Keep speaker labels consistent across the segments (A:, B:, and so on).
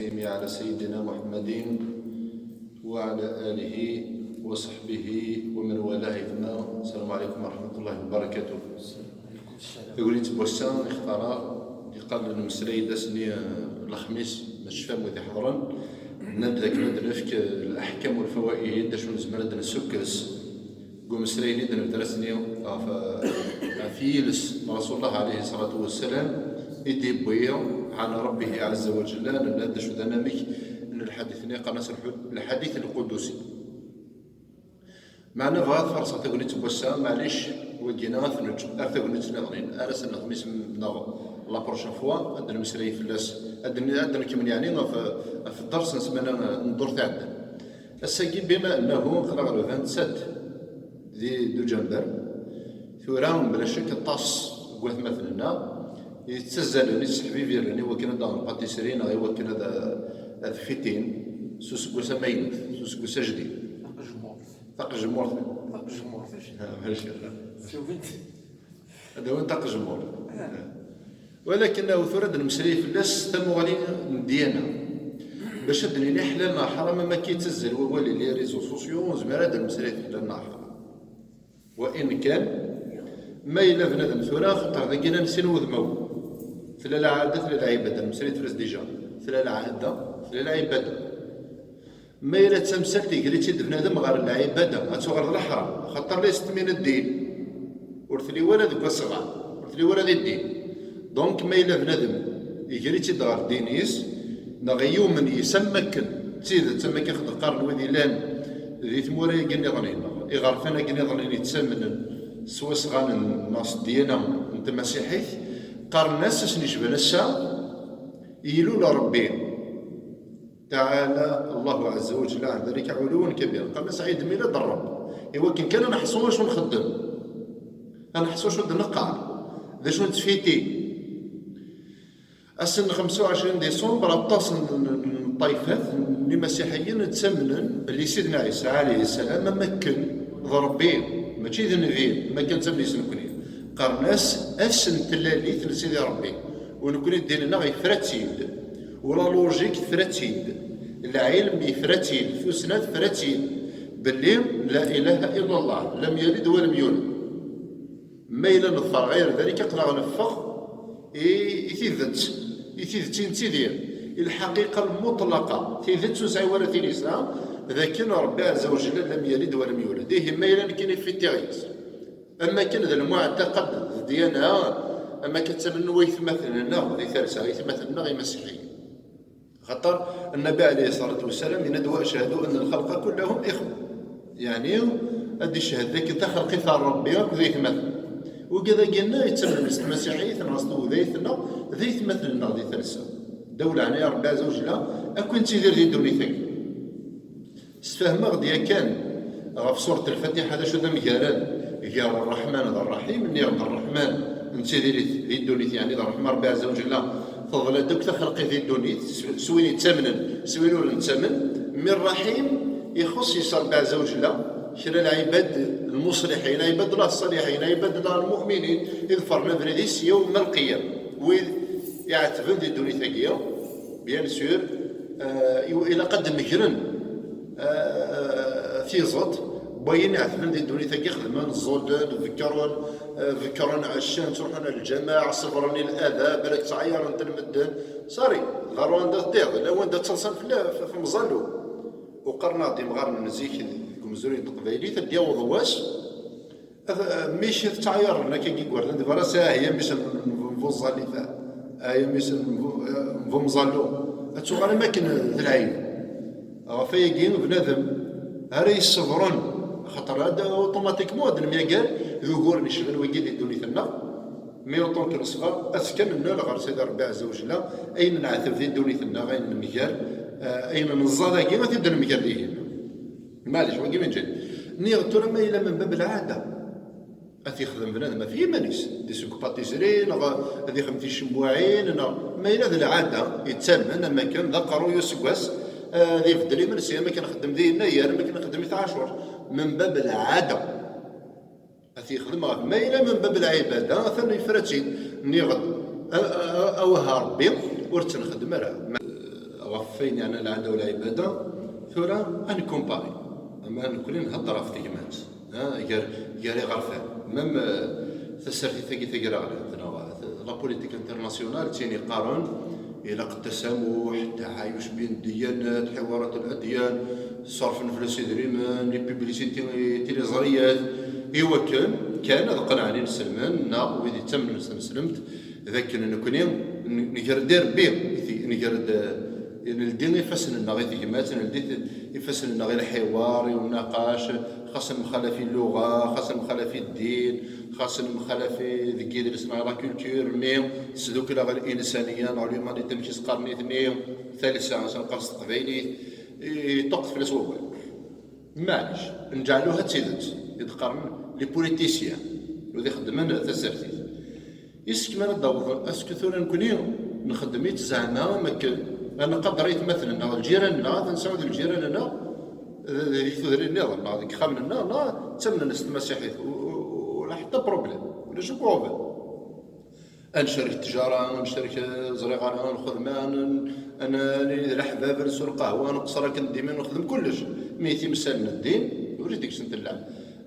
A: على سيدنا محمد وعلى آله وصحبه ومن والاه ثم السلام عليكم ورحمة الله وبركاته. يقولين تبوسان اختار يقال المسري داسني الخميس باش فهم وذي حضرا نبدا ندرك الأحكام والفوائد داش نزمر نسكرس قوم مسريني درسني فيلس رسول الله عليه الصلاة والسلام يدي بويا عن ربه عز وجل ندش دنامك ان الحديث قناص الحديث القدسي معنا فهاد فرصه تقولي تبوسا معليش ودينا ثنج تقولي تنغنين ارس الخميس نغ لا بروشين فوا عندنا مسري فلاس عندنا كمن يعني في الدرس نسمعنا ندور تاعنا الساكي بما انه خلق 27 دو جنبر ثوران بلا شك الطاس قلت مثلنا يتسزل يسحبي فيرني وكان هذا الباتيسرين غير وكان هذا فيتين سوسكو سمين سوسكو سجدي طاق جمور ماشي هذا هو طاق جمور ولكنه ثرد المسري في الناس تم غادي ديانا باش ادني لي حلال حرام ما كيتسزل وولي لي ريزو سوسيو زمر هذا المسري في حلال حرام وان كان ما إلا بنادم ثورا خاطر ذاكينا نسينو ذمو ثلا العادة ثلا العبادة المسري تفرز ديجا ثلا العادة ثلا العبادة ما إلا تمثلتي قريتي بنادم غير العبادة غتوغر الحرام خاطر ليست من الدين ورثلي ولا ذوك الصغار ورثلي ولا ذي الدين دونك ما إلا بنادم يقريتي دغار دينيس نغيو من يسمكن تسيد تسمكن خد القرن وذي لان ذي ثمورا يقني ظنين يغرفنا يقني ظنين يتسمن سوا صغان الناس ديالنا انت مسيحي قال الناس اش نشبه نسا يلو لربي تعالى الله عز وجل عن ذلك علوا كبيرا قال سعيد ميلاد الرب ايوا كان انا نحصو واش نخدم انا نحصو واش نقع ذا شنو تفيتي السن 25 ديسمبر الطاس الطايفات اللي مسيحيين تسمنن اللي سيدنا عيسى عليه السلام مكن ضربي ماشي ذنبين ما كان تسمي سنكوني قال الناس اسن تلاليث لسيدي ربي ونكوني ديننا غيفراتيد ولا لوجيك فراتيد العلم يفراتيد فسنات فراتيد باللي لا اله الا الله لم يلد ولم يولد ما الى نظفر غير ذلك قرا نفخ يثيذت تيدير الحقيقه المطلقه تيذت سعي ولا في الاسلام ذاك ربي عز وجل لم يلد ولم يولد إيه ما إلا كاين في التغيير أما كان ذا المعتقد ديالنا أما كتسمى ويتمثلنا ذي ثالثة يتمثلنا غير مسيحيين خاطر النبي عليه الصلاة والسلام يندوا أشهدوا أن الخلق كلهم إخوة يعني هذه الشهادة ذاك أنت خلقي ثار ربي ذي يتمثل وكذا قلنا يتسمى المسيحية نرسلوا ذي يتمثلنا ذي ثالثة دولة عنايا ربي عز وجل أكون تيدير ذي دونيتك استفهم غديا كان في سورة الفاتحة هذا شو ذا مجالات يا الرحمن ذا الرحيم إني عبد الرحمن أنت ذي الدونيت يعني ذا الرحمن ربي عز وجل فضل دوك تخلقي ذي الدونيت سويني تمنا سوينو نتمن من رحيم يخص يسر ربي عز وجل شرا العباد المصلحين عباد الله الصالحين عباد الله المؤمنين يظفرنا برديس يوم القيامة وإذ يعتبر ذي الدونيت هكيا بيان سور إلى قد مجرن في زط باين يعرفون دي دوني ثقي خدمان الزودان فكرون عشان تروحون للجماعة صبرني الأذى بالك تعير انت المدن صاري غروان دا تضيع لا وين دا تصلصل في مظلو وقرنا دي مغار نزيك كمزورين القبايلي تديا وضواش مش تعير لنا كي يقول دابا راه هي مش نفوزالي هي مش نفوزالو هاتو غير ما كاين العين فايقين بنادم هاري يصبرون خاطر هذا اوتوماتيكمون هذا الميقال يقول نشغل ويجي يدوني ثنا مي اوطون كنصغر اسكن لنا لغير سيدي ربي عز وجل اين نعثر ذي دوني ثنا غير الميقال اين نزادا كيما تيدير الميقال ليه معليش وكي من جد نيغتو ما الى من باب العاده اثي يخدم بنادم في مانيس دي سوق باتيسرين هذه خمتي شمواعين ما الى ذي العاده يتسمى ما كان ذكروا يسكواس ذي في الدري مرسي ما كنخدم ذي نيار ما كنخدم 12 من باب العاده اثي يخدمها ما الى من باب العباده ثاني فراتين نيغد اوها ربي ورتنخدم راه غفين يعني العاده والعباده ثورة اني كومباري اما نكون نهضر في تيمات غير غرفان ميم تسرتي ثقي عندنا لا بوليتيك انترناسيونال تيني قارن الى التسامح التعايش بين الديانات حوارات الاديان صرف الفلوس يدريمن لي بيبليسيتي تيليزريات ايوا كان هذا قنعني نسلمان نا ويدي تم نسلمت ذاك نكوني نقردير بيه نقرد نلدي يفسن لنا غير تيمات نلدي يفسن لنا غير الحوار والنقاش خاص مخالفين اللغه خاص مخالفين الدين خاص مخالفين ذيك يدرسنا لا كولتور مي سدوك لا غير الانسانيه نعلم اللي تمشي سقرني ثني ثالثه مثلا قرص قبيلي يطق في الاسواق معليش نجعلوها تسيدت يتقارن لي بوليتيسيان وذي خدمنا تسرتي يسكمل الضوء اسكو ثورا نكوني نخدميت زعما مكن انا قدريت مثلا الجيران لا نسعود الجيران لا يثوري النظام هذيك خامنا لا تمنا الناس المسيحيين ولا حتى بروبليم ولا شو بروبليم نشري التجاره نشري زريقه ناخذ ماء انا الحباب نسوق قهوه نقصر كنديما نخدم كلش ميتي مسالنا الدين وريت ديك سنه اللعب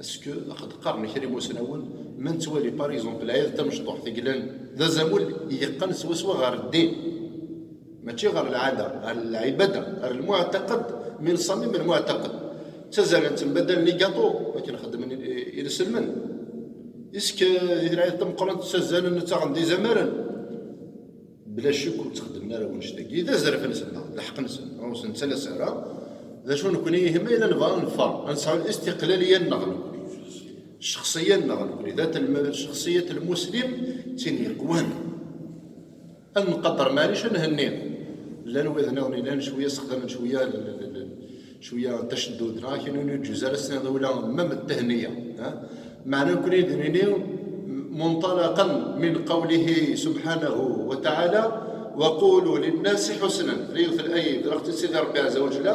A: اسكو اخذ قرن كريم وسنون من توالي باريزون العيال تمشطوح تقلان ذا زمول يقن سوا غير الدين ماشي غير العاده غير العباده غير المعتقد من صميم المعتقد تزال انت بدل لي كاطو ولكن خدم الى سلمان اسك اذا تمقرن تزال انت غندي زمرا بلا شك وتخدمنا راه ونشتاقي اذا زرف نسمع لحق نسمع نسال سعره ذا شنو نكون يهمني الا نبغى نفر نسعى الاستقلاليه النغل الشخصيه النغل ذات الشخصيه المسلم تيني قوان نقدر ماليش نهنيه لا نوذنا لا شويه استخدم شويه تشدد لكن الجزائر السنه ولا مم التهنيه معنى نكون يدنيني منطلقا من قوله سبحانه وتعالى وقولوا للناس حسنا في الايه درجه سيدي ربي عز وجل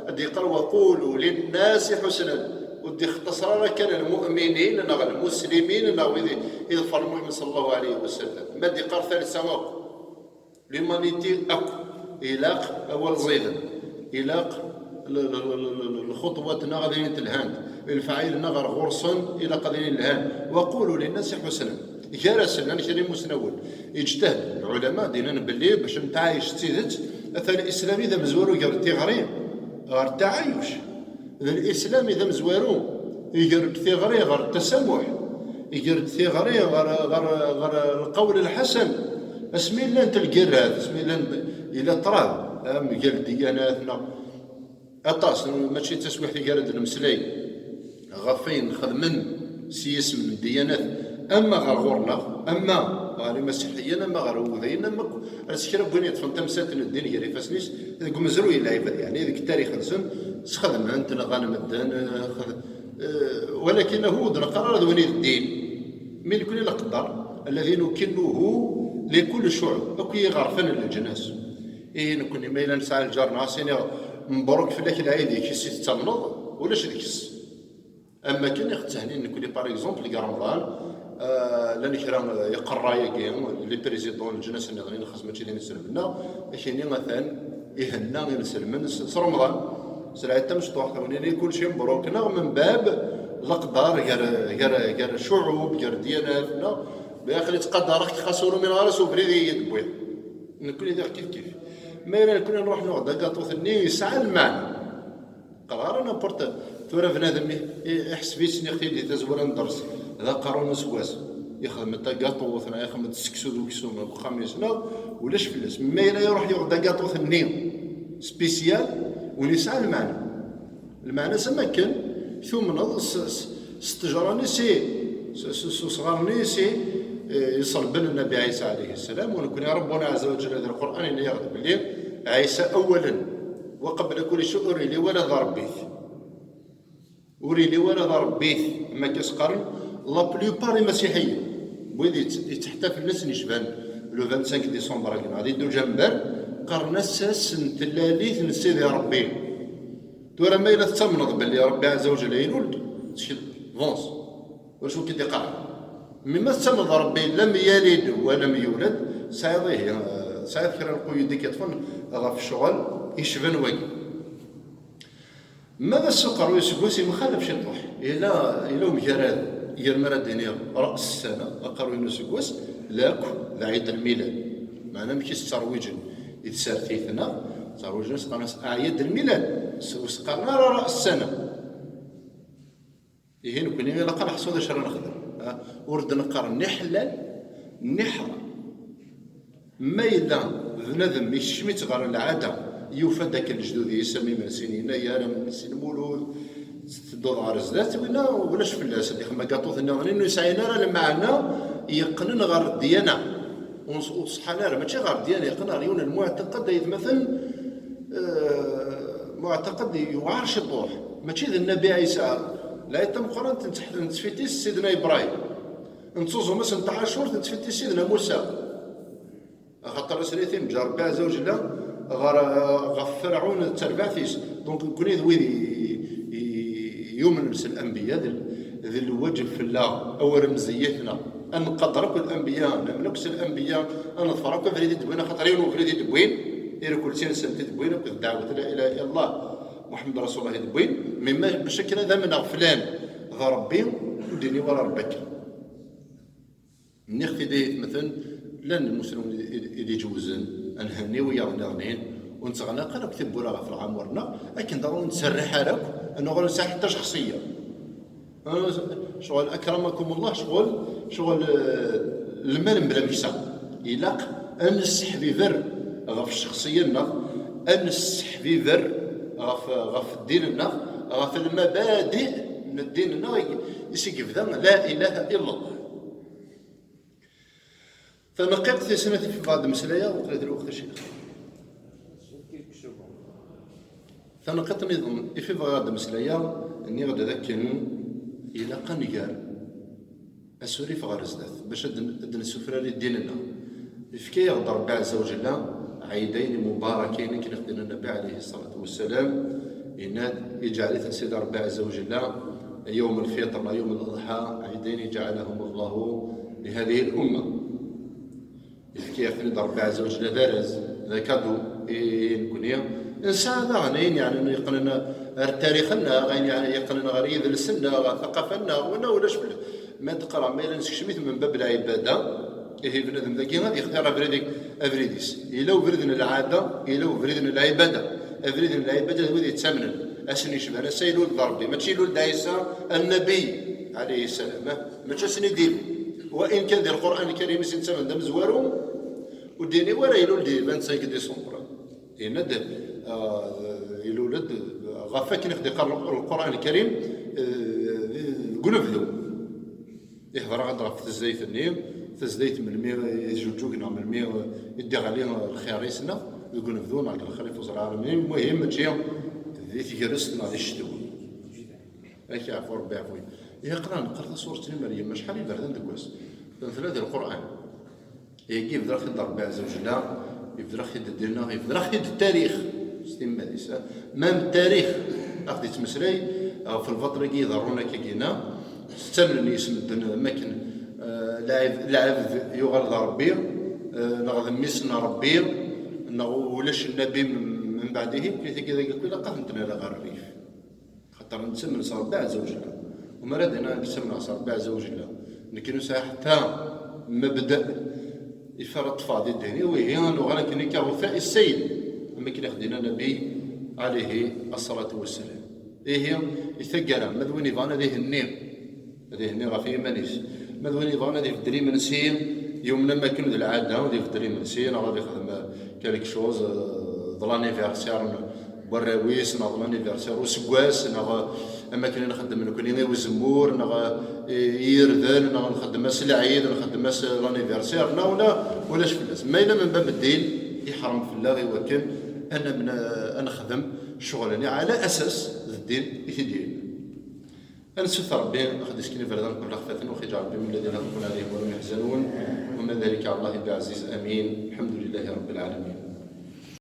A: ادي قال وقولوا للناس حسنا ودي اختصار كان المؤمنين المسلمين اذ فر محمد صلى الله عليه وسلم ما دي قال ثالث سماء لمانيتي اكو إلاق أول زيدا إلاق الخطوة غادي تلهان الفعيل نغر غرصا إلى قضية الهان وقولوا للناس حسنا جالس لنا شري مسنول يجتهد العلماء دينا باللي باش نتعايش تسيدت مثلا الإسلام إذا مزورو غير تيغري غير التعايش الإسلام إذا مزورو يغير تيغري غير التسامح يغير تيغري غير القول الحسن اسمي لا انت القراد اسمي لا الى تراب قال دياناتنا اطاس ماشي تسويح في قراد المسلي غافين خدمن سياس من الديانات اما غير غورنا اما غير مسيحيين اما غير وذين اما السكر بغينا تفهم تمساتن الدين غير فاسنيس ذوك مزرو يلعب يعني ذيك التاريخ نسن خدم انت غانم الدين ولكنه قرار ذوني الدين من كل القدر الذي نكنه لكل الشعوب اكو غرفان للجناس نكون ميلا نسعى الجار ناسيني مبروك في لك العيد كيسي تمنض ولا شديكس اما كان يختهني نكون باغ اكزومبل كاع رمضان لاني كرا يقرا ياكيم لي بريزيدون الجناس النظريين الخاص ماشي اللي نسلمنا كايني مثلا يهنا نسلمن رمضان سرعه تمشطوح ثاني كل شيء مبروك من باب الاقدار غير الشعوب غير دياناتنا باخر تقدرك خاصو من غرس وبريدي يدبوي نكون يدير كيف ما نكون نروح نقعد كاطو ثني يسعى المعنى قرار انا بورت ثورة بنادم يحسب سني اختي اللي تزور ندرس هذا قارون سواس يخدم تا كاطو ثنا يخدم السكسو دوكسو خميس ولاش فلاس ما يروح يقعد كاطو ثني سبيسيال ونسعى المعنى سمكن ثم نض استجراني صغارني يصلب النبي عيسى عليه السلام ونكون يا ربنا عز وجل هذا القرآن اللي يغضب بالليل عيسى أولا وقبل كل شيء أري لي ولد ربيث ما كيسقرن لا بلوبار المسيحيين ويلي تحتفل الناس نشبان لو 25 ديسمبر غادي يدو جنبر قرن اساس نتلاليث نسيدي ربي تورا ما الا تمنض باللي ربي عز وجل يولد تشد فونس واش كي قرن مما تمنض ربي لم يلد ولم يولد سايضيه سايض كرا القيود كيطفن غا في الشغل يشبن وين ماذا السقر يسقوسي مخالف شي طوح إلا مجرد يرمرا دينيا رأس السنة أقروا يسقوس لاكو ذا عيد الميلاد معنا ماشي ترويج يتسارتيثنا ترويج نسقنا أعياد الميلاد وسقرنا رأس السنة يهين كوني إلا قال حصو ذا شرا نخدم ورد نقر نحلال نحرى ما إلا بنادم يشميت غير العادة يوفى داك الجدود يسمي من سنين يا من سن مولود تدور على الزلات ولاش فلاس اللي خما كاطوث انه يسعينا راه معنا يقنن غير الديانه وصحانا راه ماشي غير الديانه يقنن ريون المعتقد يتمثل معتقد يوعر شي طوح ماشي ذا النبي عيسى لا يتم القران تنتفيتي سيدنا ابراهيم نتصوزو مثلا تاع عاشور تنتفيتي سيدنا موسى خاطر سريتين جا ربي عز وجل غير فرعون تربعثيس دونك كون وين يؤمن بس الانبياء ذي الوجه في الله او رمزيتنا ان نقدرك الانبياء نملكش الانبياء ان نظفرك فريدي تبوين خاطر يونو فريدي تبوين يرى كل شيء سنتي تبوين بالدعوه لا اله الا الله محمد رسول الله تبوين مما بشكل هذا من فلان ذا ربي وديني ورا ربك نخفي ديت مثلا لان المسلمون اللي يجوزن انهني ويا غنين ونتغنى قال كتب ولا في العمرنا لكن ضروري نسرح لك انه غير نساح حتى شخصيه شغل اكرمكم الله شغل المال بلا ميسا يلاق ان السحبيفر غف الشخصيه ان السحبيفر غف الدين غف المبادئ من الدين يسيقف ذا لا اله الا الله فنقيت في سنتي في بعض المسلايا وقريت الوقت الشيخ فنقيت نظام في بعض المسلايا اني غدا ذاك الى قنيار اسوري في غرزدات باش ادن السفره لديننا فكي يغضر ربي عز وجل عيدين مباركين كي نخدم النبي عليه الصلاه والسلام يناد يجعل سيد ربي عز وجل يوم الفطر يوم الاضحى عيدين جعلهم الله لهذه الامه كي يخدم ربي عز وجل دارز ذا كادو نكونيا انسان غنين يعني يقننا تاريخنا غين يعني يقننا غير يدلسنا ثقافتنا ولاش ما تقرا ما نسكشميت من باب العباده هي بنادم ذاكي غادي يختار افريديس الا وفردنا العاده الا وفردنا العباده افريدنا العباده هو اللي يتسامن اسني شبه سيلو ضربي ماشي لولد عيسى النبي عليه السلام ماشي سني دير وان كان ذي القران الكريم يتسامن دم زوارو وديني ورا يلولد 25 ديسمبر يند يلولد غفاك نخدي القران الكريم قلوبدو يهضر غدرا في الزيت النيم تزديت من 100 يجوجوكنا من 100 يدي علينا الخياريسنا يقول نبذونا على الخليفه وزراء العالمين المهم تجي ذي تجرسنا هذه الشتوى هاك عفوا ربي عفوي نقرا سوره مريم شحال يبردن دكواس ثلاثه القران يجي يبدا خد ربي عز وجل يبدا خد ديالنا يبدا خد التاريخ ستيم ماليسا مام التاريخ اخذ تمسري في الفتره كي يضرونا كينا استمر يسمد اماكن لاعب يغرض ربي نغض ميسنا ربي ولاش النبي من بعده كذا كذا قهمتنا لا غير الريف خاطر نسمن ربي عز وجل وما ردنا نسمن ربي عز وجل لكن حتى مبدا يفرط فاضي الديني وهي وغانا كني كوفاء السيد اما كي خدينا النبي عليه الصلاه والسلام هي يثقل مذوني فانا ذي النير هذه النير غا في مانيس مذوني فانا ذي الدري منسي يومنا ما كانوا ذي العاده وذي الدري منسي انا غادي نخدم كالك شوز لانيفيرسير براويس ناض لانيفيرسير وسكواس اما كنا نخدم كوني وزمور يردان نخدم ماس العيد نخدم ماس لانيفيرسير ولاش فلاس ما الا من باب الدين يحرم في الله يوكل انا من انا نخدم شغلاني على اساس الدين يدين انا سوف ربي اخذ سكيني فردان كل خفاث وخرج ربي من الذين يخافون عليهم ولا يحزنون وما ذلك على الله بعزيز امين الحمد لله رب العالمين.